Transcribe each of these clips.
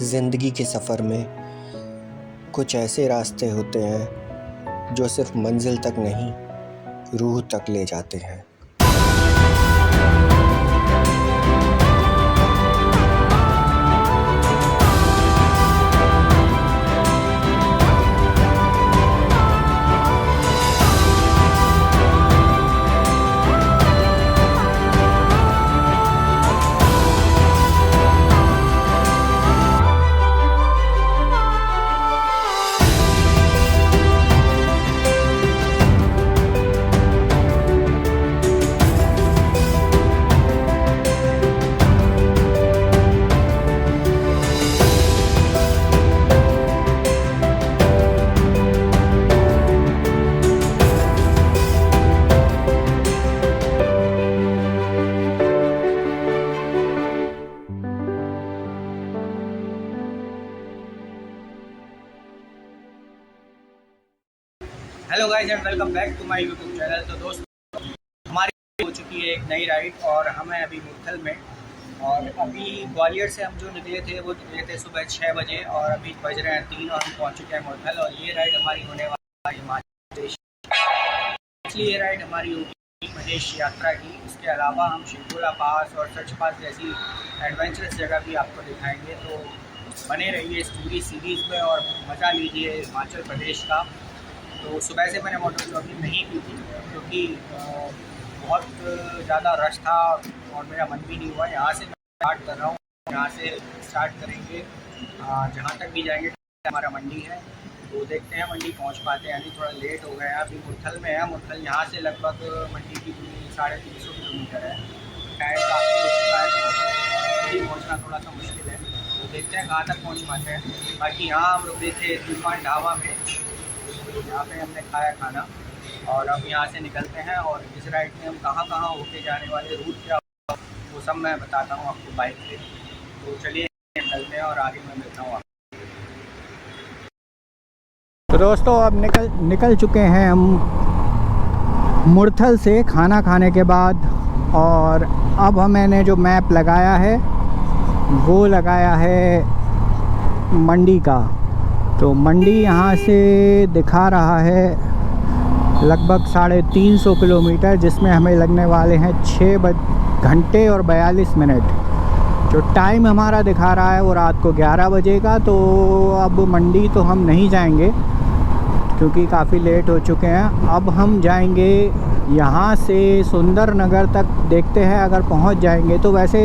ज़िंदगी के सफ़र में कुछ ऐसे रास्ते होते हैं जो सिर्फ मंजिल तक नहीं, रूह तक ले जाते हैं। Hello guys and welcome back to my YouTube channel. तो दोस्तों, हमारी हो चुकी है एक नई राइड और हम हैं अभी मुरथल में। और अभी ग्वालियर से हम जो निकले थे वो निकले थे सुबह 6 बजे और अभी बज रहे हैं 3 और हम पहुंच चुके हैं मुरथल। और ये राइड हमारी होने वाली है हिमाचल प्रदेश। इसलिए ये राइड हमारी होगी प्रदेश यात्रा की। इसके अलावा हम शिंकुला पास और सच पास जैसी एडवेंचरस जगह भी आपको दिखाएँगे। तो बने रहिए इस पूरी सीरीज़ में और मज़ा लीजिए हिमाचल प्रदेश का। तो सुबह से मैंने मोटर ब्लॉगिंग नहीं की थी क्योंकि बहुत ज़्यादा रश था और मेरा मन भी नहीं हुआ। यहाँ से मैं स्टार्ट कर रहा हूँ, यहाँ से स्टार्ट करेंगे जहाँ तक भी जाएंगे। हमारा मंडी है, तो देखते हैं मंडी पहुँच पाते हैं, यानी थोड़ा लेट हो गया। अभी मुरथल में है। मुरथल यहाँ से लगभग मंडी की दूरी 350 किलोमीटर है। टाइम काफ़ी हो चुका है तो मंडी पहुँचना थोड़ा सा मुश्किल है। तो देखते हैं कहाँ तक पहुँच पाते हैं। बाकी यहाँ हम रुके थे तूफान ढाबा में, यहाँ पे हमने खाया खाना और अब यहाँ से निकलते हैं। और इस राइड में हम कहाँ कहाँ होके जाने वाले, रूट क्या वो सब मैं बताता हूँ आपको बाइक पे। तो चलिए निकलते हैं और आगे मैं मिलता हूँ आपको। तो दोस्तों, अब निकल चुके हैं हम मुरथल से खाना खाने के बाद। और अब मैंने जो मैप लगाया है वो लगाया है मंडी का। तो मंडी यहाँ से दिखा रहा है लगभग 350 किलोमीटर, जिसमें हमें लगने वाले हैं 6 घंटे और 42 मिनट। जो टाइम हमारा दिखा रहा है वो रात को 11 बजे का। तो अब मंडी तो हम नहीं जाएंगे क्योंकि काफ़ी लेट हो चुके हैं। अब हम जाएंगे यहाँ से सुंदरनगर तक, देखते हैं अगर पहुँच जाएंगे तो। वैसे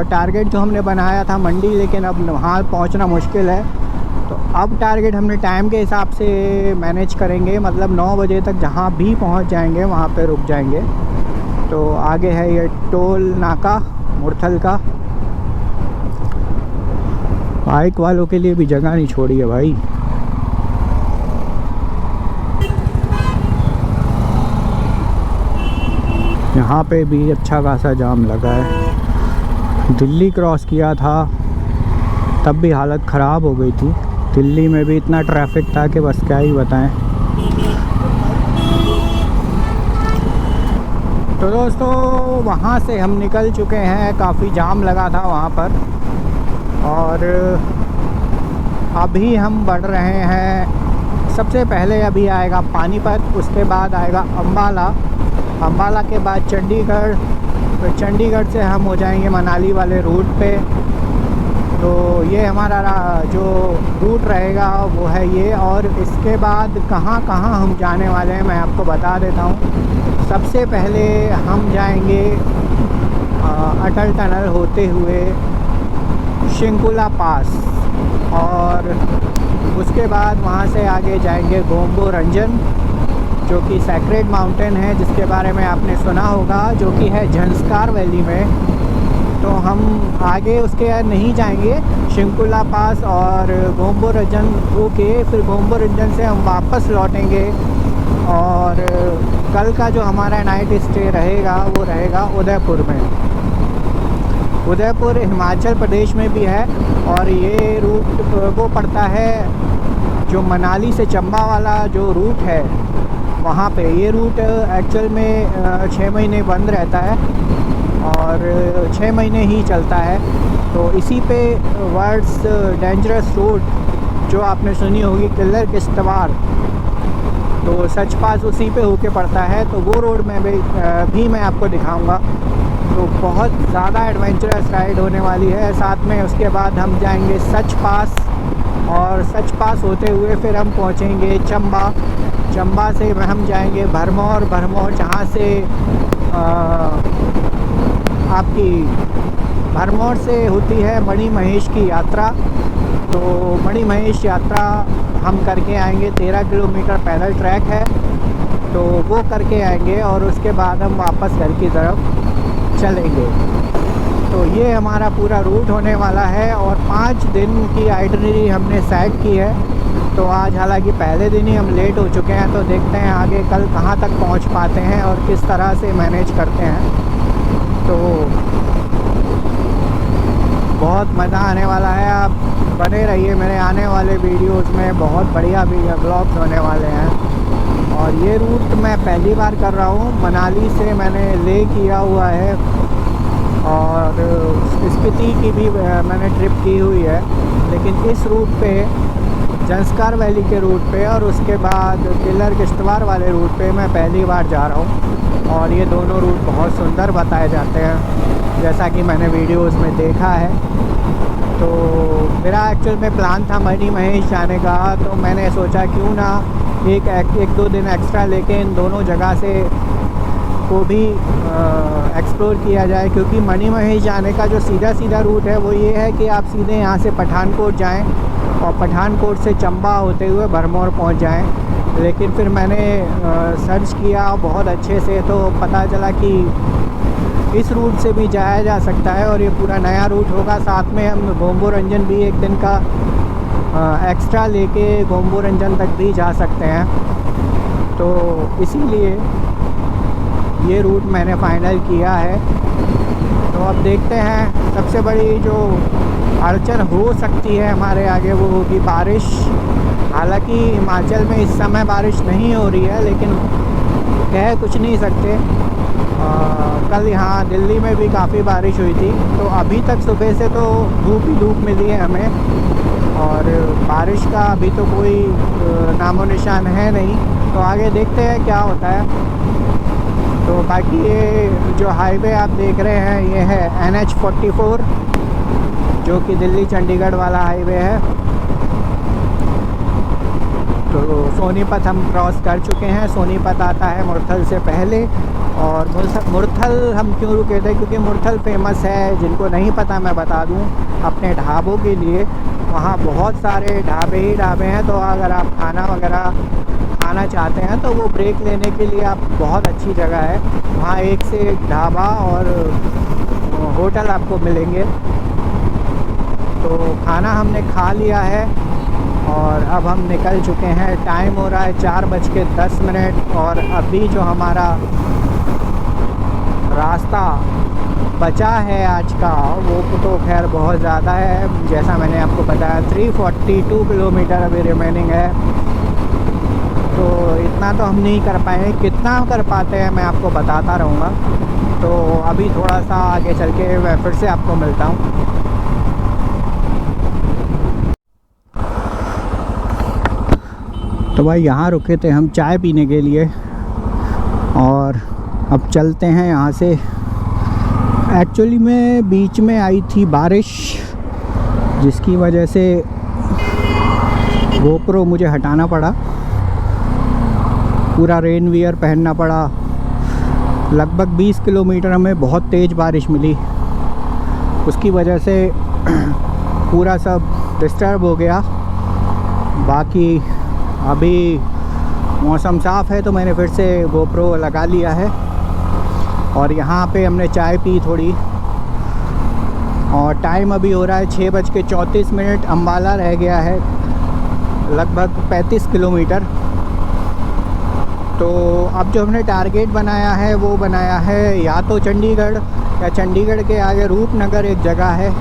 टारगेट जो हमने बनाया था मंडी, लेकिन अब वहाँ पहुँचना मुश्किल है। तो अब टारगेट हमने टाइम के हिसाब से मैनेज करेंगे, मतलब 9 बजे तक जहाँ भी पहुँच जाएंगे वहाँ पे रुक जाएंगे। तो आगे है ये टोल नाका मुरथल का। बाइक वालों के लिए भी जगह नहीं छोड़ी है भाई। यहाँ पे भी अच्छा खासा जाम लगा है। दिल्ली क्रॉस किया था तब भी हालत ख़राब हो गई थी। दिल्ली में भी इतना ट्रैफिक था कि बस क्या ही बताएं। तो दोस्तों, वहाँ से हम निकल चुके हैं। काफ़ी जाम लगा था वहाँ पर। और अभी हम बढ़ रहे हैं। सबसे पहले अभी आएगा पानीपत, उसके बाद आएगा अम्बाला, अम्बाला के बाद चंडीगढ़। तो चंडीगढ़ से हम हो जाएंगे मनाली वाले रूट पे। तो ये हमारा जो रूट रहेगा वो है ये। और इसके बाद कहाँ कहाँ हम जाने वाले हैं मैं आपको बता देता हूँ। सबसे पहले हम जाएंगे अटल टनल होते हुए शिंकुला पास, और उसके बाद वहाँ से आगे जाएंगे गोम्बो रंजन, जो कि सेक्रेड माउंटेन है, जिसके बारे में आपने सुना होगा, जो कि है झंस्कार वैली में। तो हम आगे उसके नहीं जाएंगे, शिंकुला पास और गोम्बो रंजन होके फिर गोम्बो रंजन से हम वापस लौटेंगे। और कल का जो हमारा नाइट स्टे रहेगा वो रहेगा उदयपुर में। उदयपुर हिमाचल प्रदेश में भी है और ये रूट वो पड़ता है जो मनाली से चंबा वाला जो रूट है वहाँ पे। ये रूट एक्चुअल में 6 महीने बंद रहता है और 6 महीने ही चलता है। तो इसी पे वर्ल्ड्स डेंजरस रोड जो आपने सुनी होगी, किलर किश्तवाड़, तो सच पास उसी पे होके पड़ता है। तो वो रोड में भी मैं आपको दिखाऊंगा। तो बहुत ज़्यादा एडवेंचरस राइड होने वाली है। साथ में उसके बाद हम जाएंगे सच पास, और सच पास होते हुए फिर हम पहुंचेंगे चंबा। चंबा से हम जाएंगे भरमौर। भरमौर जहाँ से आपकी भरमौर से होती है मणि महेश की यात्रा। तो मणि महेश यात्रा हम करके आएंगे, 13 किलोमीटर पैदल ट्रैक है, तो वो करके आएंगे और उसके बाद हम वापस घर की तरफ चलेंगे। तो ये हमारा पूरा रूट होने वाला है और 5 दिन की आइटनरी हमने सेट की है। तो आज हालांकि पहले दिन ही हम लेट हो चुके हैं, तो देखते हैं आगे कल कहाँ तक पहुँच पाते हैं और किस तरह से मैनेज करते हैं। तो बहुत मज़ा आने वाला है, आप बने रहिए मेरे आने वाले वीडियोस में। बहुत बढ़िया ब्लॉग्स होने वाले हैं। और ये रूट मैं पहली बार कर रहा हूँ, मनाली से मैंने ले किया हुआ है और स्पीति की भी मैंने ट्रिप की हुई है, लेकिन इस रूट पे जंस्कार वैली के रूट पे और उसके बाद किलर किश्तवाड़ वाले रूट पे मैं पहली बार जा रहा हूँ। और ये दोनों रूट बहुत सुंदर बताए जाते हैं, जैसा कि मैंने वीडियोस में देखा है। तो मेरा एक्चुअल में प्लान था मणि महेश जाने का, तो मैंने सोचा क्यों ना एक दो दिन एक्स्ट्रा लेके इन दोनों जगह से को भी एक्सप्लोर किया जाए। क्योंकि मणि महेश जाने का जो सीधा रूट है वो ये है कि आप सीधे यहाँ से पठानकोट जाएं और पठानकोट से चंबा होते हुए भरमौर पहुँच जाएं। लेकिन फिर मैंने सर्च किया बहुत अच्छे से, तो पता चला कि इस रूट से भी जाया जा सकता है और ये पूरा नया रूट होगा। साथ में हम गोम्बो रंजन भी एक दिन का एक्स्ट्रा लेके गोम्बो रंजन तक भी जा सकते हैं। तो इसीलिए ये रूट मैंने फ़ाइनल किया है। तो अब देखते हैं, सबसे बड़ी जो अड़चन हो सकती है हमारे आगे वो होगी बारिश। हालांकि हिमाचल में इस समय बारिश नहीं हो रही है, लेकिन कह कुछ नहीं सकते। कल यहाँ दिल्ली में भी काफ़ी बारिश हुई थी। तो अभी तक सुबह से तो धूप ही धूप मिली है हमें, और बारिश का अभी तो कोई नामो निशान है नहीं। तो आगे देखते हैं क्या होता है। तो बाकी ये जो हाईवे आप देख रहे हैं ये है NH44, जो कि दिल्ली चंडीगढ़ वाला हाईवे है। तो सोनीपत हम क्रॉस कर चुके हैं। सोनीपत आता है मुरथल से पहले। और मुरथल हम क्यों रुके थे, क्योंकि मुरथल फेमस है, जिनको नहीं पता मैं बता दूं, अपने ढाबों के लिए। वहाँ बहुत सारे ढाबे हैं, तो अगर आप खाना वगैरह खाना चाहते हैं तो वो ब्रेक लेने के लिए आप बहुत अच्छी जगह है। वहाँ एक से एक ढाबा और होटल आपको मिलेंगे। तो खाना हमने खा लिया है और अब हम निकल चुके हैं। टाइम हो रहा है 4:10 और अभी जो हमारा रास्ता बचा है आज का वो तो खैर बहुत ज़्यादा है। जैसा मैंने आपको बताया 342 किलोमीटर अभी रिमेनिंग है। तो इतना तो हम नहीं कर पाए, कितना कर पाते हैं मैं आपको बताता रहूँगा। तो अभी थोड़ा सा आगे चल के मैं फिर से आपको मिलता हूँ। तो भाई यहाँ रुके थे हम चाय पीने के लिए और अब चलते हैं यहाँ से। एक्चुअली में बीच में आई थी बारिश, जिसकी वजह से गोप्रो मुझे हटाना पड़ा, पूरा रेन वियर पहनना पड़ा। लगभग 20 किलोमीटर हमें बहुत तेज़ बारिश मिली, उसकी वजह से पूरा सब डिस्टर्ब हो गया। बाकी अभी मौसम साफ़ है तो मैंने फिर से गोप्रो लगा लिया है और यहाँ पे हमने चाय पी थोड़ी। और टाइम अभी हो रहा है 6:34। अम्बाला रह गया है लगभग 35 किलोमीटर। तो अब जो हमने टारगेट बनाया है वो बनाया है या तो चंडीगढ़ या चंडीगढ़ के आगे रूपनगर एक जगह है।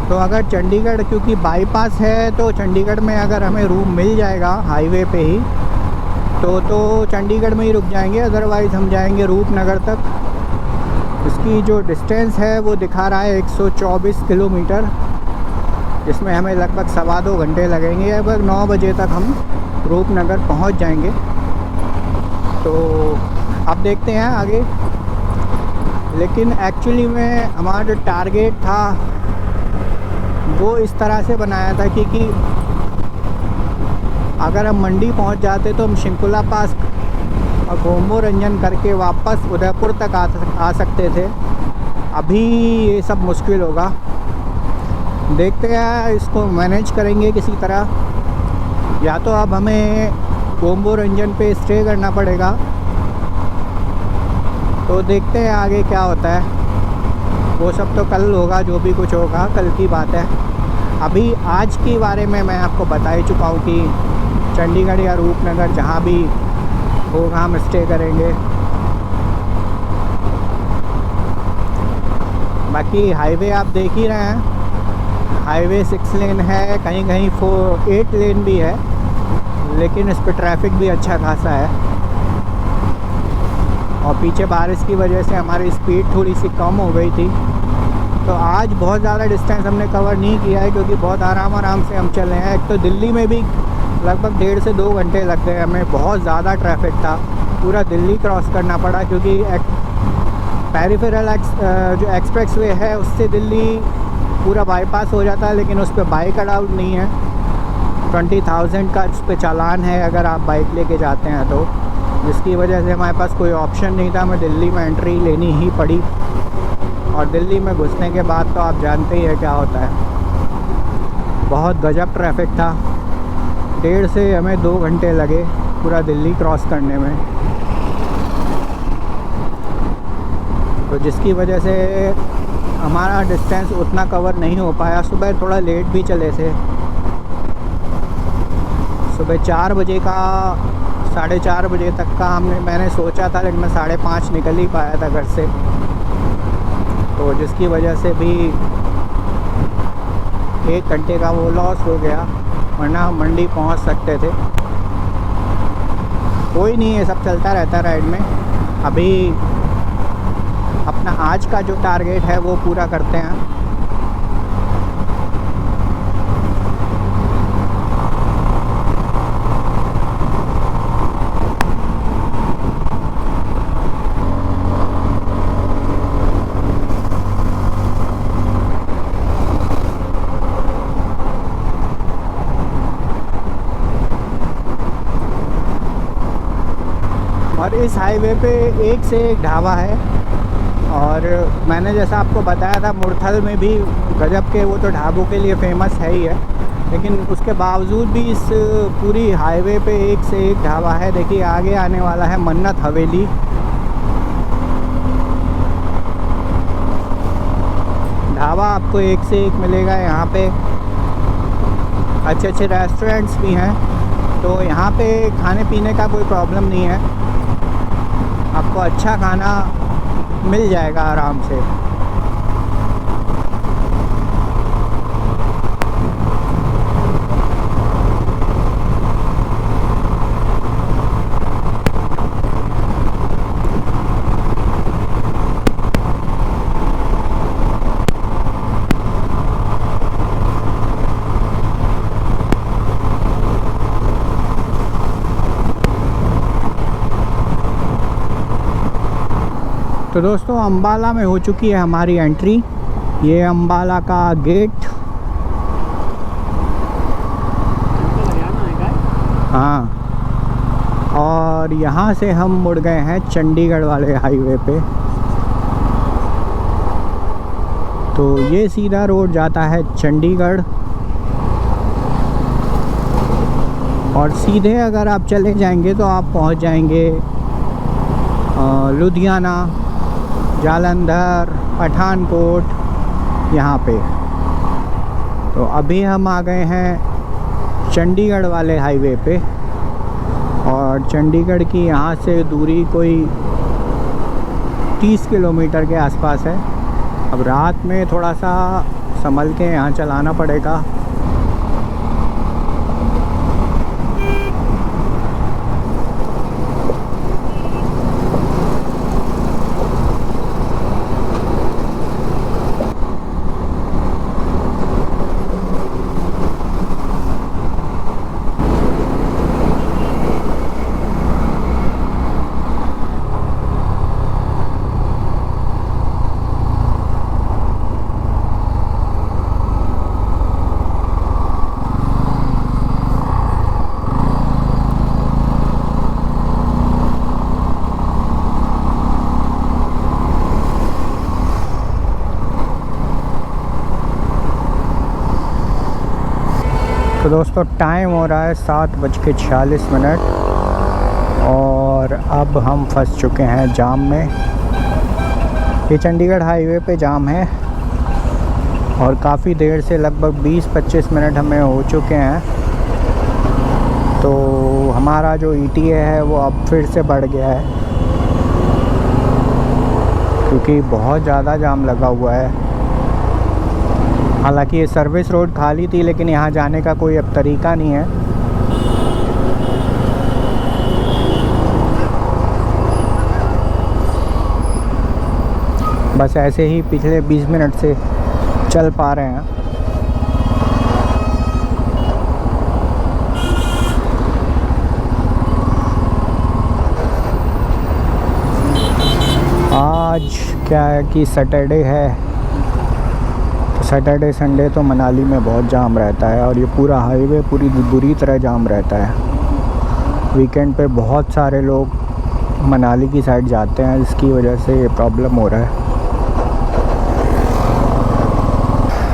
तो अगर चंडीगढ़, क्योंकि बाईपास है, तो चंडीगढ़ में अगर हमें रूम मिल जाएगा हाईवे पे ही तो चंडीगढ़ में ही रुक जाएंगे। अदरवाइज़ हम जाएंगे रूपनगर तक। की जो डिस्टेंस है वो दिखा रहा है 124 किलोमीटर, जिसमें हमें लगभग 2.25 घंटे लगेंगे। लगभग 9 बजे तक हम रूपनगर पहुंच जाएंगे। तो अब देखते हैं आगे। लेकिन एक्चुअली में हमारा जो टारगेट था वो इस तरह से बनाया था कि अगर हम मंडी पहुंच जाते तो हम शिंकुला पास और गोम्बो रंजन करके वापस उदयपुर तक आ सकते थे। अभी ये सब मुश्किल होगा, देखते हैं, इसको मैनेज करेंगे किसी तरह। या तो अब हमें गोम्बो रंजन पे स्टे करना पड़ेगा, तो देखते हैं आगे क्या होता है। वो सब तो कल होगा, जो भी कुछ होगा कल की बात है। अभी आज के बारे में मैं आपको बता ही चुका हूँ कि चंडीगढ़ या रूपनगर जहाँ भी होगा हम स्टे करेंगे। बाकी हाईवे आप देख ही रहे हैं, हाईवे 6 लेन है, कहीं कहीं 8 लेन भी है, लेकिन इस पर ट्रैफिक भी अच्छा खासा है। और पीछे बारिश की वजह से हमारी स्पीड थोड़ी सी कम हो गई थी, तो आज बहुत ज़्यादा डिस्टेंस हमने कवर नहीं किया है, क्योंकि बहुत आराम से हम चले हैं। एक तो दिल्ली में भी लगभग 1.5 से 2 घंटे लग गए हमें, बहुत ज़्यादा ट्रैफिक था, पूरा दिल्ली क्रॉस करना पड़ा, क्योंकि पेरिफेरल जो एक्सप्रेस वे है उससे दिल्ली पूरा बाईपास हो जाता है, लेकिन उस पर बाइक अलाउड नहीं है। 20,000 का उस पर चालान है अगर आप बाइक लेके जाते हैं तो, जिसकी वजह से हमारे पास कोई ऑप्शन नहीं था, हमें दिल्ली में एंट्री लेनी ही पड़ी। और दिल्ली में घुसने के बाद तो आप जानते ही है क्या होता है, बहुत गजब ट्रैफिक था। 1.5 से हमें 2 घंटे लगे पूरा दिल्ली क्रॉस करने में, तो जिसकी वजह से हमारा डिस्टेंस उतना कवर नहीं हो पाया। सुबह थोड़ा लेट भी चले थे, सुबह 4 बजे का 4:30 बजे तक का मैंने सोचा था, लेकिन मैं 5:30 निकल ही पाया था घर से, तो जिसकी वजह से भी 1 घंटे का वो लॉस हो गया, वरना हम मंडी पहुंच सकते थे। कोई नहीं, ये सब चलता रहता है राइड में। अभी अपना आज का जो टारगेट है वो पूरा करते हैं। और इस हाईवे पे एक से एक ढाबा है, और मैंने जैसा आपको बताया था मुरथल में भी गजब के वो तो ढाबों के लिए फ़ेमस है ही है, लेकिन उसके बावजूद भी इस पूरी हाईवे पे एक से एक ढाबा है। देखिए आगे आने वाला है मन्नत हवेली, ढाबा आपको एक से एक मिलेगा यहाँ पे। अच्छे अच्छे रेस्टोरेंट्स भी हैं, तो यहाँ पे खाने पीने का कोई प्रॉब्लम नहीं है, आपको अच्छा खाना मिल जाएगा आराम से। तो दोस्तों अम्बाला में हो चुकी है हमारी एंट्री। ये अम्बाला का गेट, हाँ, और यहाँ से हम मुड़ गए हैं चंडीगढ़ वाले हाईवे पे। तो ये सीधा रोड जाता है चंडीगढ़, और सीधे अगर आप चले जाएंगे तो आप पहुँच जाएंगे लुधियाना, जालंधर, पठानकोट यहाँ पे। तो अभी हम आ गए हैं चंडीगढ़ वाले हाईवे पे, और चंडीगढ़ की यहाँ से दूरी कोई 30 किलोमीटर के आसपास है। अब रात में थोड़ा सा संभल के यहाँ चलाना पड़ेगा। तो दोस्तों टाइम हो रहा है 7:46 और अब हम फंस चुके हैं जाम में। ये चंडीगढ़ हाईवे पे जाम है और काफ़ी देर से लगभग 20-25 मिनट हमें हो चुके हैं। तो हमारा जो ETA है वो अब फिर से बढ़ गया है क्योंकि बहुत ज़्यादा जाम लगा हुआ है। हालांकि ये सर्विस रोड खाली थी लेकिन यहाँ जाने का कोई अब तरीका नहीं है। बस ऐसे ही पिछले 20 मिनट से चल पा रहे हैं। आज क्या है कि सैटरडे है, तो सैटरडे संडे तो मनाली में बहुत जाम रहता है और ये पूरा हाईवे पूरी बुरी तरह जाम रहता है। वीकेंड पे बहुत सारे लोग मनाली की साइड जाते हैं, जिसकी वजह से ये प्रॉब्लम हो रहा है।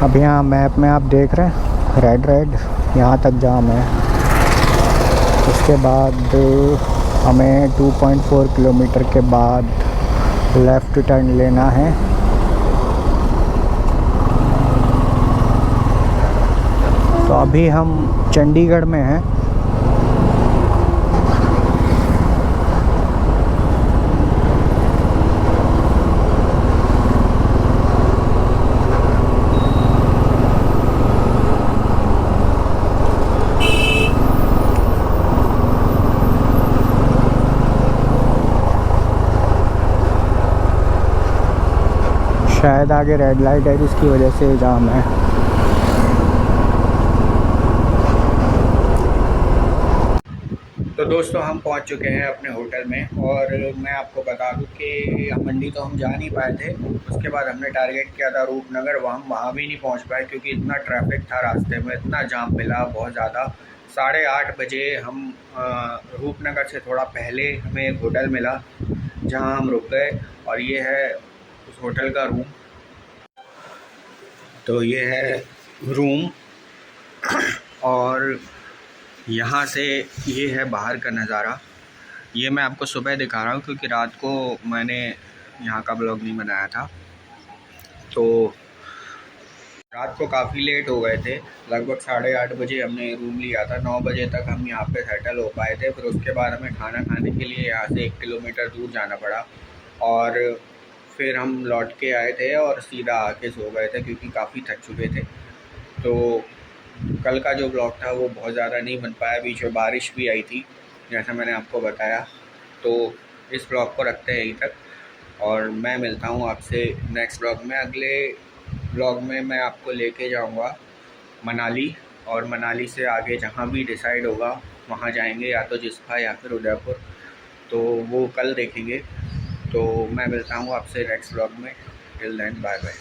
अब यहाँ मैप में आप देख रहे हैं रेड यहाँ तक जाम है। उसके बाद हमें 2.4 किलोमीटर के बाद लेफ़्ट टर्न लेना है। तो अभी हम चंडीगढ़ में हैं। शायद आगे रेड लाइट है जिसकी वजह से जाम है। तो दोस्तों हम पहुंच चुके हैं अपने होटल में और मैं आपको बता दूं कि मंडी तो हम जा नहीं पाए थे। उसके बाद हमने टारगेट किया था रूपनगर, वहाँ भी नहीं पहुंच पाए क्योंकि इतना ट्रैफिक था रास्ते में, इतना जाम मिला बहुत ज़्यादा। 8:30 बजे हम रूपनगर से थोड़ा पहले हमें एक होटल मिला जहां हम रुक गए और ये है उस होटल का रूम। तो ये है रूम और यहाँ से ये है बाहर का नज़ारा। ये मैं आपको सुबह दिखा रहा हूँ क्योंकि रात को मैंने यहाँ का ब्लॉग नहीं बनाया था। तो रात को काफ़ी लेट हो गए थे, लगभग 8:30 बजे हमने रूम लिया था। 9 बजे तक हम यहाँ पे सेटल हो पाए थे। फिर उसके बाद हमें खाना खाने के लिए यहाँ से 1 किलोमीटर दूर जाना पड़ा और फिर हम लौट के आए थे और सीधा आके सो गए थे क्योंकि काफ़ी थक चुके थे। तो कल का जो ब्लॉग था वो बहुत ज़्यादा नहीं बन पाया, बीच में बारिश भी आई थी जैसा मैंने आपको बताया। तो इस ब्लॉग को रखते हैं यहीं तक और मैं मिलता हूँ आपसे नेक्स्ट ब्लॉग में। अगले ब्लॉग में मैं आपको लेके जाऊँगा मनाली और मनाली से आगे जहाँ भी डिसाइड होगा वहाँ जाएंगे, या तो जिस्पा या फिर उदयपुर, तो वो कल देखेंगे। तो मैं मिलता हूँ आपसे नेक्स्ट ब्लॉग में। Till then bye bye.